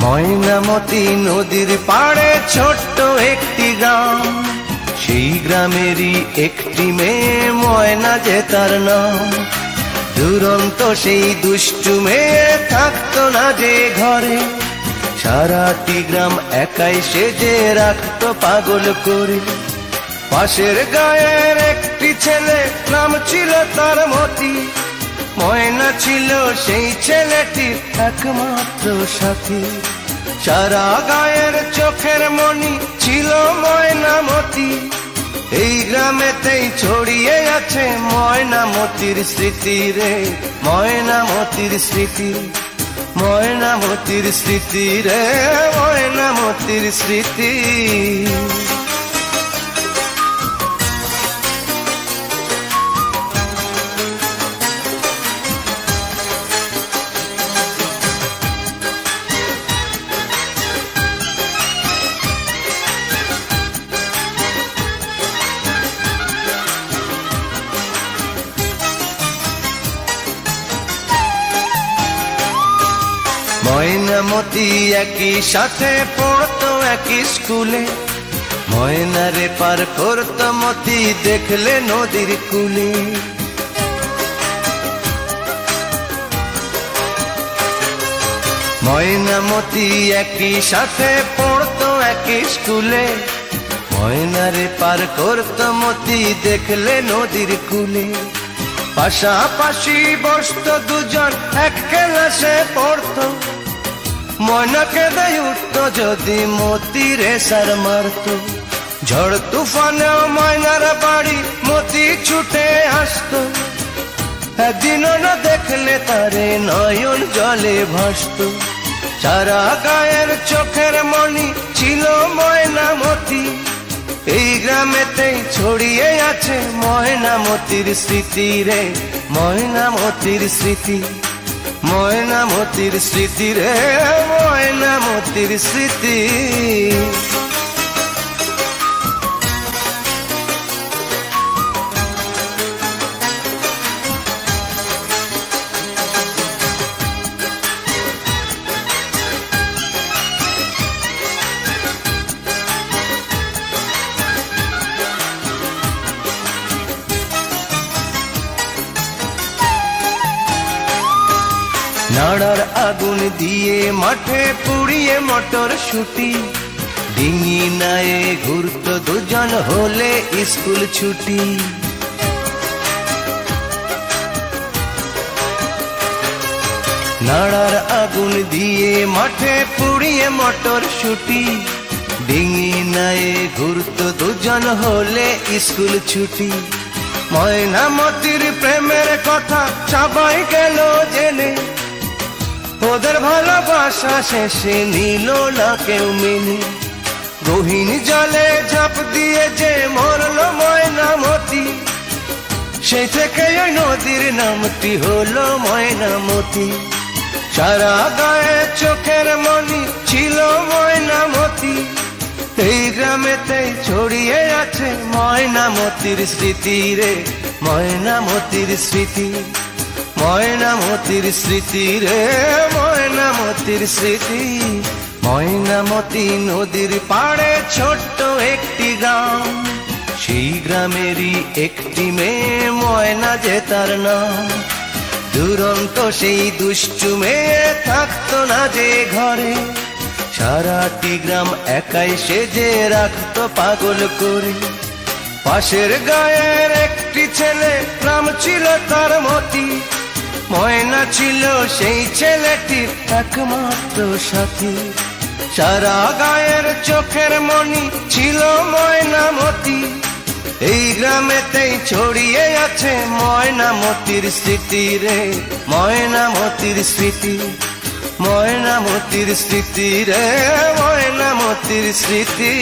ময়নামতি নদীর পাড়ে ছোট্ট একটি গ্রাম, সেই গ্রামেরই একটি মেয়ে ময়না যে তার নাম। দুরন্ত সেই দুষ্টু মেয়ে থাকতো না যে ঘরে, সারাটি গ্রাম একাই সেজে রাখতো পাগল করে। পাশের গায়ের একটি ছেলে, নাম ছিল তার মতি। ময়না ছিল সেই ছেলেটির একমাত্র সাথী। সারা গায়ের চোখের মনি ছিল ময়নামতি। এই গ্রামেতেই ছড়িয়ে আছে ময়নামতির স্মৃতি রে, ময়নামতির স্মৃতি, ময়নামতির স্মৃতি রে, ময়নামতির স্মৃতি। ময়নামতি একই সাথে পড়তো একই স্কুলে। ময়নারে পার করতো মতি দেখলে নদীর কূলে। ময়নামতি একই সাথে পড়তো একই স্কুলে। ময়নারে পার করতো মতি দেখলে নদীর কূলে। পাশাপাশি বসতো দুজন এক ক্লাসে পড়তো। ময়নাকে দেয় উঠতো যদি মতি রেসার মারতো। ঝড় তুফানেও ময়নার বাড়ি মতি ছুটে আসতো। একদিনও না দেখলে তারে নয়ন জলে ভাসতো। সারা গায়ের চোখের মনি ছিল ময়নামতি। এই গ্রামেতেই ছড়িয়ে আছে ময়নামতির স্মৃতি রে, ময়নামতির স্মৃতি, ময়নামতির স্মৃতি রে, ময়নামতির স্মৃতি। নাড়ার আগুন দিয়ে মাঠে পুড়িয়ে মটর শুটি। ডিঙি নায়ে ঘুরতো দুজন হলে স্কুল ছুটি। নাড়ার আগুন দিয়ে মাঠে পুড়িয়ে মটর শুটি। ডিঙি নায়ে ঘুরতো দুজন হলে স্কুল ছুটি। ময়নামতির প্রেমের কথা সবাই গেল জেনে। ওদের ভালোবাসা শেষে নিল না কেউ মেনে। গহীন জলে ঝাঁপ দিয়ে যে মরল ময়নামতি, সেই থেকে ওই নদীর নামটি হলো ময়নামতি। সারা গায়ে চোখের মনি ছিল ময়নামতি। এই গ্রামেতেই ছড়িয়ে আছে ময়নামতির স্মৃতি রে, ময়নামতির স্মৃতি, ময়নামতির স্মৃতি রে, ময়নামতির স্মৃতি। ময়নামতি নদীর পাড়ে ছোট্ট একটি গ্রাম, সেই গ্রামেরই একটি মেয়ে ময়না যে তার নাম। দুরন্ত সেই দুষ্টু মেয়ে থাকতো না যে ঘরে, সারাটি গ্রাম একাই সেজে রাখতো পাগল করে। পাশের গায়ের একটি ছেলে, নাম ছিল তার মতি। ময়না ছিল সেই ছেলেটির একমাত্র সাথী। সারা গায়ের চোখের মনি ছিল ময়নামতি। এই গ্রামেতেই ছড়িয়ে আছে ময়নামতির স্মৃতি রে, ময়নামতির স্মৃতি, ময়নামতির স্মৃতি রে, ময়নামতির স্মৃতি।